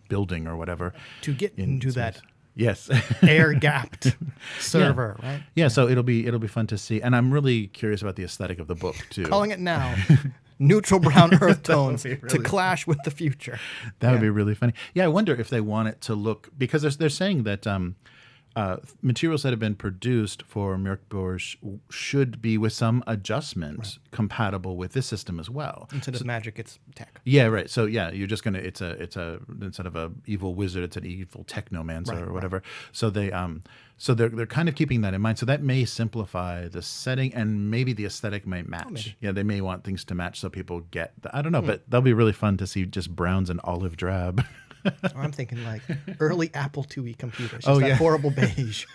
building or whatever. To get into that. Yes. Air-gapped server, right? Yeah, so it'll be fun to see, and I'm really curious about the aesthetic of the book too. Calling it now. Neutral brown earth tones to clash with the future. That would be really funny. Yeah, I wonder if they want it to look, because they're saying that materials that have been produced for Mork Borg should be with some adjustment compatible with this system as well. Instead of magic, it's tech. Yeah, right. So yeah, you're just gonna it's a instead of a evil wizard, it's an evil technomancer or whatever. So they're kind of keeping that in mind. So that may simplify the setting, and maybe the aesthetic might match. Yeah, they may want things to match so people get. I don't know, but that'll be really fun to see just browns and olive drab. Or I'm thinking like early Apple IIe computers. Just that horrible beige.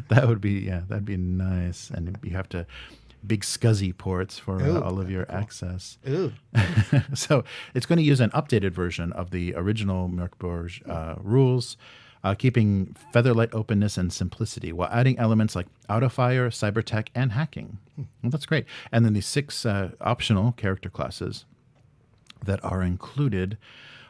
That'd be nice. And you have to big SCSI ports for all of your access. Ooh. So it's going to use an updated version of the original Mork Borg rules, keeping featherlight openness and simplicity while adding elements like autofire, cybertech, and hacking. Well, that's great. And then the 6 optional character classes that are included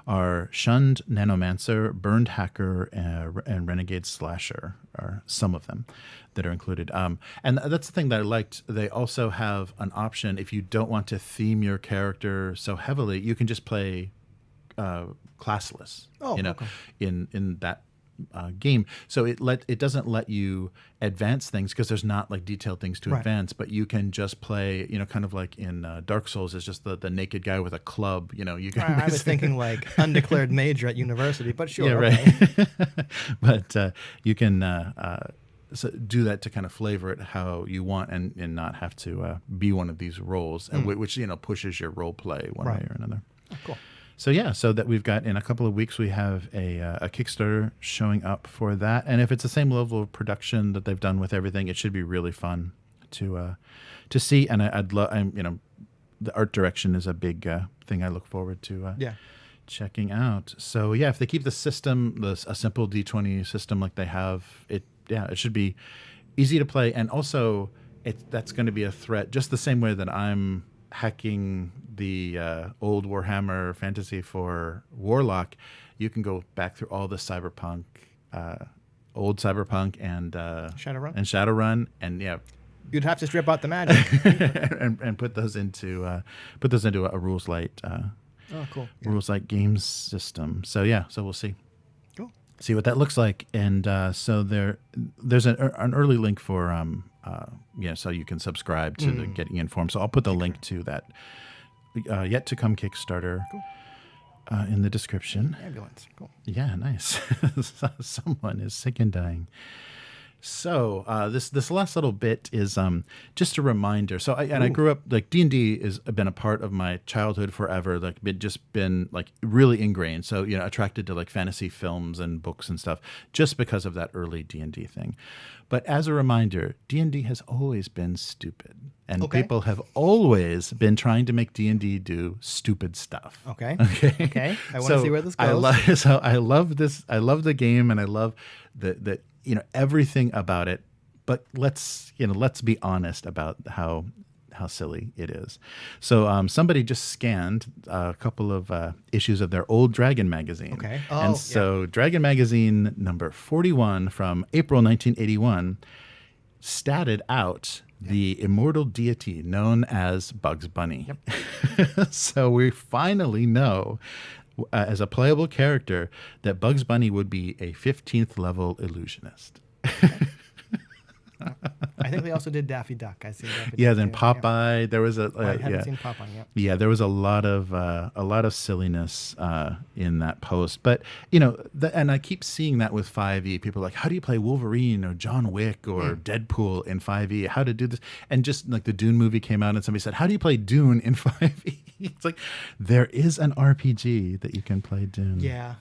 are Shunned Nanomancer, Burned Hacker, and Renegade Slasher are some of them that are included. And that's the thing that I liked. They also have an option if you don't want to theme your character so heavily, you can just play classless. In that game. So it doesn't let you advance things because there's not like detailed things to advance, but you can just play, kind of like in Dark Souls is just the naked guy with a club, you can. I was thinking like undeclared major at university, but sure. Yeah, right. But you can do that to kind of flavor it how you want and not have to be one of these roles, which, pushes your role play one way or another. Oh, cool. So that we've got in a couple of weeks, we have a Kickstarter showing up for that. And if it's the same level of production that they've done with everything, it should be really fun to see. And I'd love, the art direction is a big thing I look forward to checking out. So yeah, if they keep the system, a simple D20 system like they have, it should be easy to play. And also that's going to be a threat just the same way that I'm hacking the old Warhammer Fantasy for Warlock. You can go back through all the cyberpunk, old cyberpunk and Shadowrun, and you'd have to strip out the magic and put those into a rules light rules light games system. So we'll see. Cool. See what that looks like, and so there's an early link for so you can subscribe to the Getting Informed. So I'll put the link to that yet to come Kickstarter in the description. Ambulance. Cool. Yeah, nice. Someone is sick and dying. So this last little bit is just a reminder. So I grew up, like, D&D has been a part of my childhood forever. Like, been like really ingrained. So attracted to like fantasy films and books and stuff just because of that early D&D thing. But as a reminder, D&D has always been stupid, and people have always been trying to make D&D do stupid stuff. Okay. I want to see where this goes. I love this. I love the game, and I love the everything about it. But let's be honest about how silly it is. So somebody just scanned a couple of issues of their old Dragon magazine. Okay. Dragon magazine number 41 from April 1981 statted out the immortal deity known as Bugs Bunny. Yep. So we finally know, as a playable character, that Bugs Bunny would be a 15th level illusionist. I think they also did Daffy Duck. I see. Then Popeye. There was a. I haven't seen Popeye yet. Yeah, there was a lot of silliness in that post, but and I keep seeing that with 5e. People are like, how do you play Wolverine or John Wick or Deadpool in 5e? How to do this? And just like the Dune movie came out, and somebody said, how do you play Dune in 5e? It's like there is an RPG that you can play Dune. Yeah.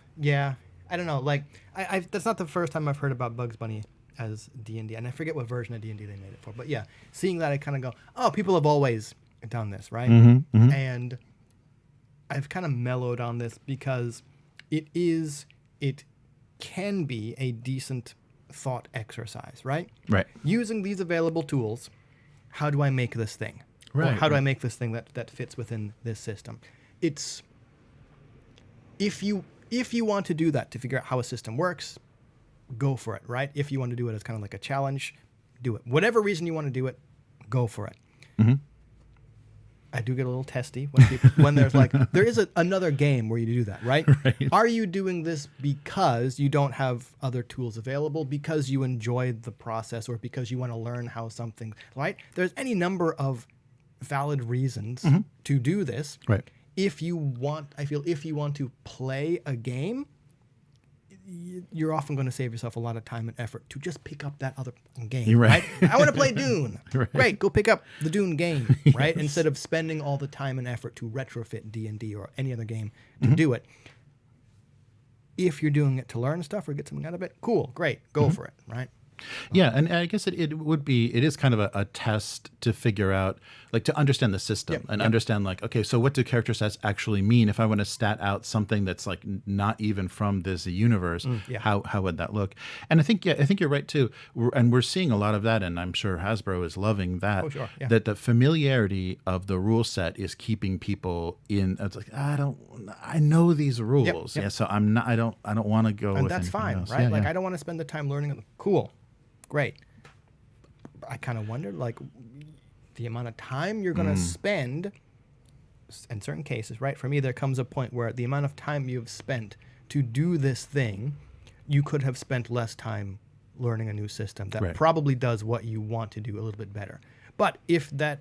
I don't know. Like, I that's not the first time I've heard about Bugs Bunny as D&D, and I forget what version of D&D they made it for, but yeah, seeing that I kind of go, oh, people have always done this, right? And I've kind of mellowed on this because it can be a decent thought exercise, right? Right. Using these available tools, how do I make this thing? Right. Or how do I make this thing that fits within this system? It's if you want to do that to figure out how a system works, go for it, right? If you want to do it as kind of like a challenge, do it. Whatever reason you want to do it, go for it. I do get a little testy when there's like, there is another game where you do that, right? Right. Are you doing this because you don't have other tools available, because you enjoy the process, or because you want to learn how something, right? There's any number of valid reasons to do this. Right. If you want to play a game, you're often going to save yourself a lot of time and effort to just pick up that other game, right? I want to play Dune. Right. Great, go pick up the Dune game, right? Instead of spending all the time and effort to retrofit D&D or any other game to do it. If you're doing it to learn stuff or get something out of it, cool, great, go for it, right? Yeah, and I guess it is kind of a test to figure out, like, to understand the system and understand, like, okay, so what do character stats actually mean? If I want to stat out something that's like not even from this universe, how would that look? And I think you're right too. We're seeing a lot of that, and I'm sure Hasbro is loving that. Oh, sure, yeah. That the familiarity of the rule set is keeping people in. It's like, I know these rules, Yep. yeah. So I don't want to go. And with that's anything fine, else. right? Yeah, Like, yeah. I don't want to spend the time learning them. Cool, great. I kind of wondered, like, the amount of time you're going to spend in certain cases, right? For me, there comes a point where the amount of time you've spent to do this thing, you could have spent less time learning a new system that probably does what you want to do a little bit better. But if that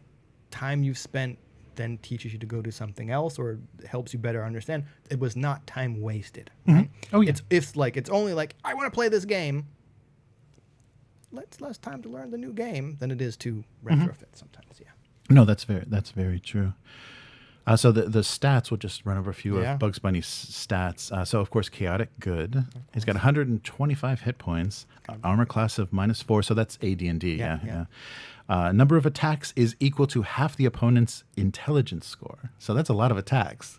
time you've spent then teaches you to go do something else or helps you better understand, it was not time wasted. Right? Oh, yeah. It's only like, I want to play this game. It's less time to learn the new game than it is to retrofit sometimes. Yeah. No, that's very true. So the stats, we'll just run over a few Yeah. of Bugs Bunny's stats. So, of course, chaotic good. He's got 125 hit points, armor class of -4, so that's AD&D. Yeah. Number of attacks is equal to half the opponent's intelligence score. So that's a lot of attacks.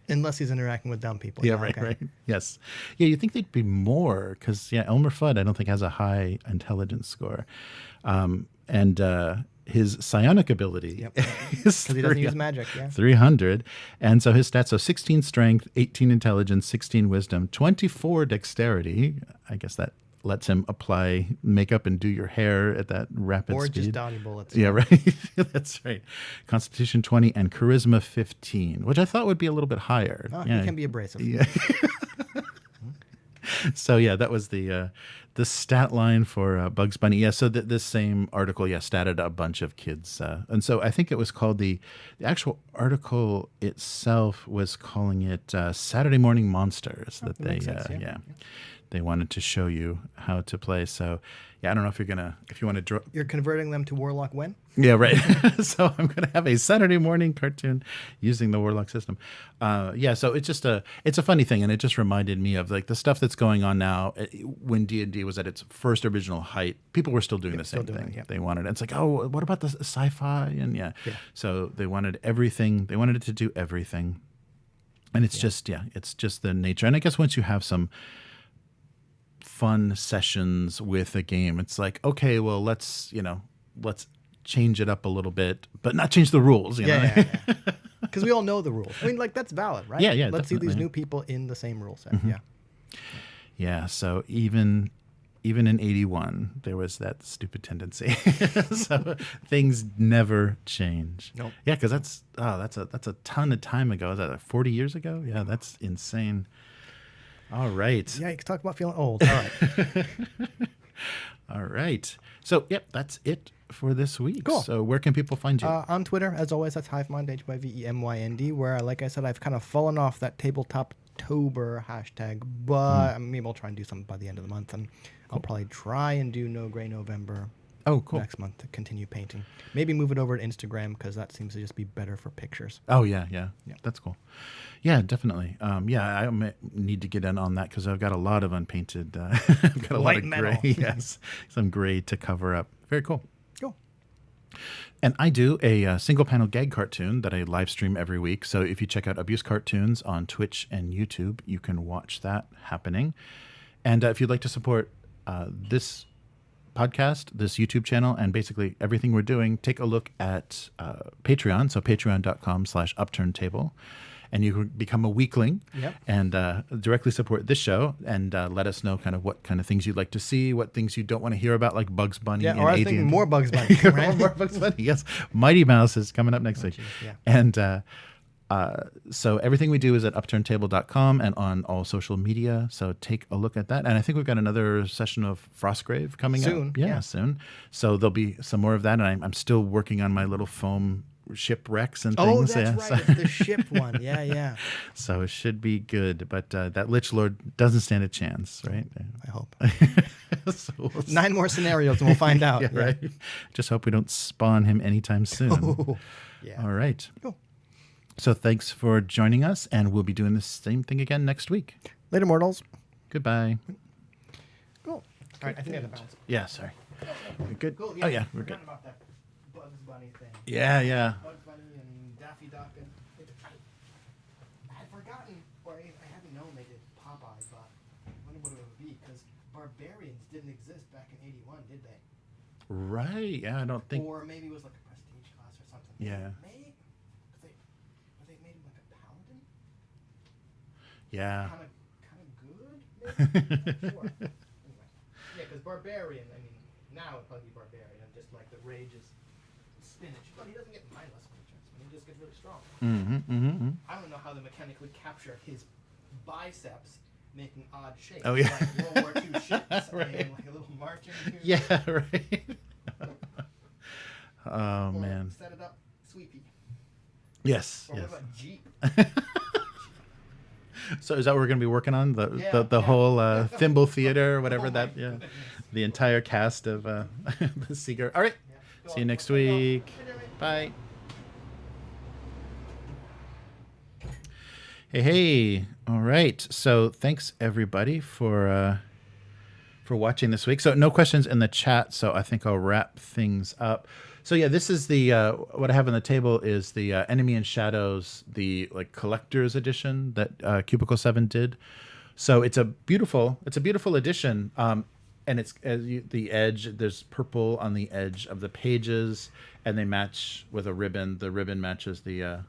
Unless he's interacting with dumb people. Yeah, right. Yes. Yeah, you think they'd be more because, Elmer Fudd, I don't think has a high intelligence score. And his psionic ability is Because he doesn't use magic, 300. And so his stats are 16 strength, 18 intelligence, 16 wisdom, 24 dexterity. I guess that lets him apply makeup and do your hair at that rapid or speed. just downy bullets. Yeah, right. That's right. Constitution 20 and charisma 15, which I thought would be a little bit higher. Oh, he can be abrasive. Yeah. So that was the stat line for Bugs Bunny. Yeah, so this same article, statted a bunch of kids, and so I think it was called the actual article itself was calling it Saturday Morning Monsters. That they makes sense, they wanted to show you how to play. So I don't know if you want to draw. You're converting them to Warlock when? Yeah, right. So I'm going to have a Saturday morning cartoon using the Warlock system. So it's just it's a funny thing, and it just reminded me of like the stuff that's going on now. When D&D was at its first original height, people were still doing the same thing. They wanted. It's like, oh, what about the sci-fi? And so they wanted everything. They wanted it to do everything, and it's just the nature. And I guess once you have some fun sessions with a game, it's like, okay, well, let's change it up a little bit, but not change the rules. Because we all know the rules. I mean, like, that's valid, right? Yeah, Let's see definitely. these new people in the same rule set. Yeah. So even in 81, there was that stupid tendency. So things never change. Nope. Yeah, because that's a ton of time ago. Is that like 40 years ago? Yeah, that's insane. All right. Yeah, you can talk about feeling old. All right. All right. So, that's it for this week. Cool. So where can people find you? On Twitter, as always, that's Hivemind, HYVEMYND, where, like I said, I've kind of fallen off that tabletoptober hashtag, but maybe I'll try and do something by the end of the month, and I'll probably try and do No Gray November next month to continue painting. Maybe move it over to Instagram, because that seems to just be better for pictures. Oh, yeah. That's cool. Yeah, definitely. I need to get in on that because I've got a lot of unpainted. I've got a lot of metal. gray. Yes, some gray to cover up. Very cool. Cool. And I do a single panel gag cartoon that I live stream every week. So if you check out Abuse Cartoons on Twitch and YouTube, you can watch that happening. And if you'd like to support this podcast, this YouTube channel, and basically everything we're doing, take a look at Patreon. So patreon.com/upturntable. and you can become a weekling Yep. and directly support this show and let us know kind of what kind of things you'd like to see, what things you don't want to hear about, like Bugs Bunny. Yeah, and or I was AD&D. thinking more Bugs Bunny, right? More Bugs Bunny, yes. Mighty Mouse is coming up next week. geez, yeah. And so everything we do is at upturntable.com and on all social media. So take a look at that. And I think we've got another session of Frostgrave coming Soon, up. yeah. Soon. So there'll be some more of that. And I'm still working on my little foam shipwrecks and things. Oh, that's right. It's the ship one. Yeah, yeah. So it should be good. But that Lich Lord doesn't stand a chance, right? I hope. So we'll 9 more scenarios and we'll find out. yeah, right. Just hope we don't spawn him anytime soon. Oh, yeah. All right. Cool. So thanks for joining us, and we'll be doing the same thing again next week. Later, mortals. Goodbye. Cool. All right, I think I have to bounce. Yeah, sorry. We're good? Cool, Oh, yeah, we're good. About that Bugs Bunny thing. Yeah, yeah. Bugs Bunny and Daffy Duck. And I had forgotten, or I hadn't known they did Popeye, but I wonder what it would be, because barbarians didn't exist back in 81, did they? Right. Yeah, I don't think. Or maybe it was like a prestige class or something. Yeah. Maybe. They made him like a paladin? Yeah. Kind of good, maybe? Not sure. Anyway. Yeah, because barbarian, I mean, now it'd probably be barbarian, just like the rage is spinach. But he doesn't get mindless creatures, he just gets really strong. I don't know how the mechanic would capture his biceps making odd shapes. Oh, yeah. Like World War II ships. Right. I mean, like a little marching tune. Yeah, right. Oh, Or man. set it up sweepy. Yes. Or Yes. what about Jeep? So is that what we're going to be working on? The Yeah. whole Thimble Theater or whatever Oh, that, my yeah. goodness. The entire cast of the Seeger. All right. Yeah. See you next week. Bye. Hey. All right. So thanks everybody for watching this week. So no questions in the chat, so I think I'll wrap things up. So yeah, this is the what I have on the table is the Enemy in Shadows, the like collector's edition that Cubicle 7 did. So it's a beautiful edition. And it's the edge, there's purple on the edge of the pages, and they match with a ribbon. The ribbon matches the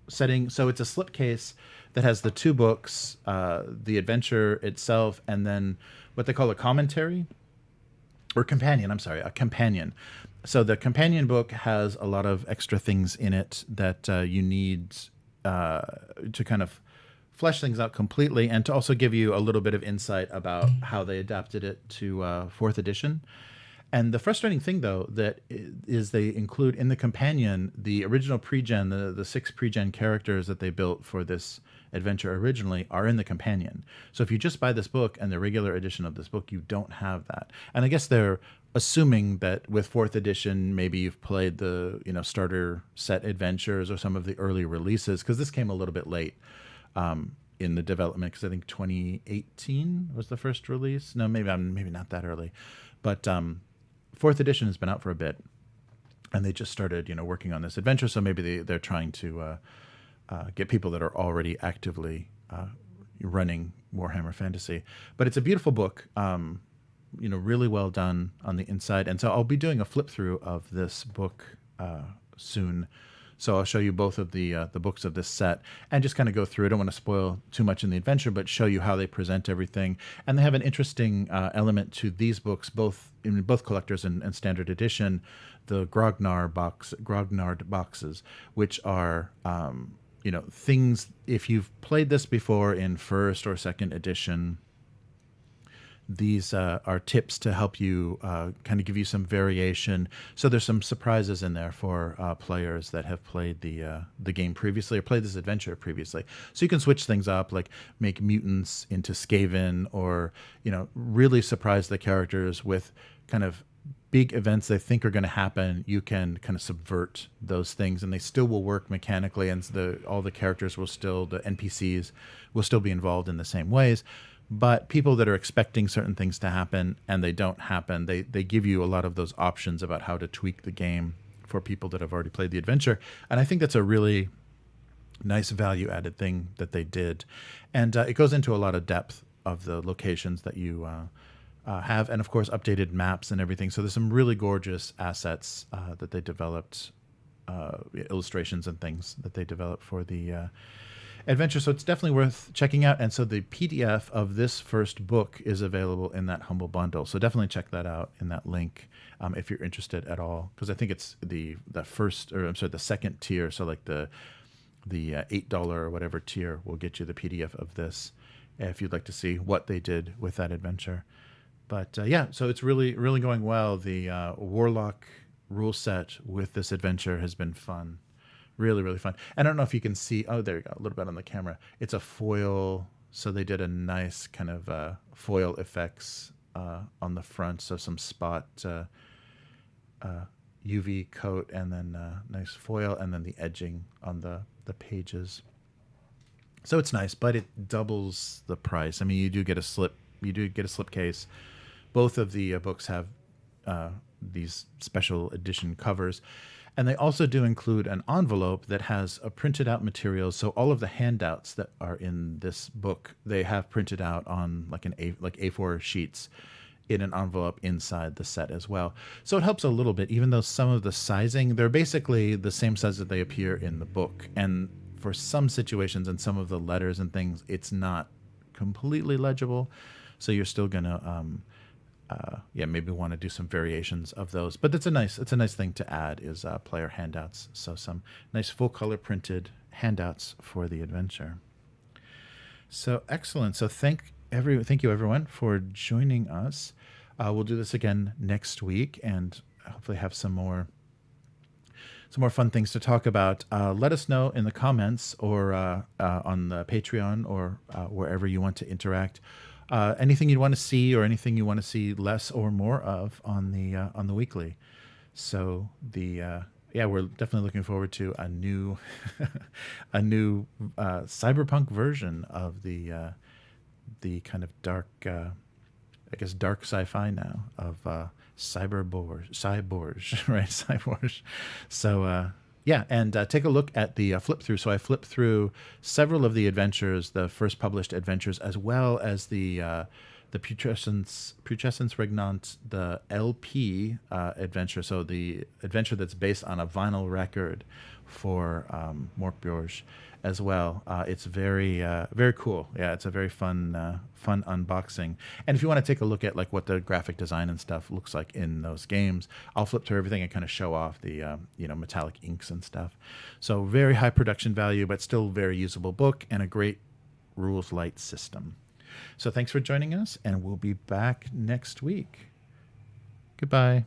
setting. So it's a slipcase that has the 2 books, the adventure itself, and then what they call a commentary or companion. I'm sorry, a companion. So the companion book has a lot of extra things in it that you need to kind of flesh things out completely, and to also give you a little bit of insight about how they adapted it to 4th edition. And the frustrating thing, though, that is they include in the companion the original pre-gen, the 6 pre-gen characters that they built for this adventure originally are in the companion. So if you just buy this book and the regular edition of this book, you don't have that. And I guess they're assuming that with 4th edition, maybe you've played the starter set adventures or some of the early releases, because this came a little bit late in the development, because I think 2018 was the first release. No, maybe not that early, but 4th edition has been out for a bit, and they just started working on this adventure. So maybe they're trying to get people that are already actively running Warhammer Fantasy. But it's a beautiful book, really well done on the inside. And so I'll be doing a flip through of this book soon. So I'll show you both of the books of this set and just kind of go through. I don't want to spoil too much in the adventure, but show you how they present everything. And they have an interesting element to these books, both in both collectors and standard edition, the Grognard boxes, which are things. If you've played this before in 1st or 2nd edition, these are tips to help you kind of give you some variation. So there's some surprises in there for players that have played the game previously or played this adventure previously. So you can switch things up, like make mutants into Skaven, or really surprise the characters with kind of big events they think are going to happen. You can kind of subvert those things, and they still will work mechanically, and all the characters will still, the NPCs will still be involved in the same ways. But people that are expecting certain things to happen and they don't happen, they give you a lot of those options about how to tweak the game for people that have already played the adventure. And I think that's a really nice value-added thing that they did. And it goes into a lot of depth of the locations that you have, and of course updated maps and everything. So there's some really gorgeous assets that they developed illustrations and things that they developed for the adventure. So it's definitely worth checking out. And so the PDF of this first book is available in that Humble Bundle. So definitely check that out in that link if you're interested at all, because I think it's the second tier. So like the $8 or whatever tier will get you the PDF of this if you'd like to see what they did with that adventure. But so it's really, really going well. The Warlock rule set with this adventure has been fun. Really, really fun. And I don't know if you can see, oh, there you go, a little bit on the camera. It's a foil, so they did a nice kind of foil effects on the front. So some spot UV coat and then nice foil and then the edging on the pages. So it's nice, but it doubles the price. I mean, you do get a slip case. Both of the books have these special edition covers. And they also do include an envelope that has a printed out materials. So all of the handouts that are in this book, they have printed out on like A4 sheets in an envelope inside the set as well. So it helps a little bit, even though some of the sizing, they're basically the same size that they appear in the book. And for some situations and some of the letters and things, it's not completely legible. So you're still gonna maybe want to do some variations of those. But it's a nice thing to add is player handouts. So some nice full color printed handouts for the adventure. So excellent. So thank you everyone for joining us. We'll do this again next week and hopefully have some more fun things to talk about. Let us know in the comments or on the Patreon or wherever you want to interact. Anything you'd want to see or anything you want to see less or more of on the weekly. So we're definitely looking forward to a new cyberpunk version of the kind of dark sci-fi now of cyborg, right? Cyborg. So take a lock at the flip through. So I flipped through several of the adventures, the first published adventures, as well as the Putrescence Regnant, the LP adventure. So the adventure that's based on a vinyl record for Mork Borg as well. It's very very cool. Yeah, it's a very fun unboxing. And if you want to take a look at like what the graphic design and stuff looks like in those games, I'll flip through everything and kind of show off the metallic inks and stuff. So very high production value, but still very usable book and a great rules light system. So thanks for joining us, and we'll be back next week. Goodbye.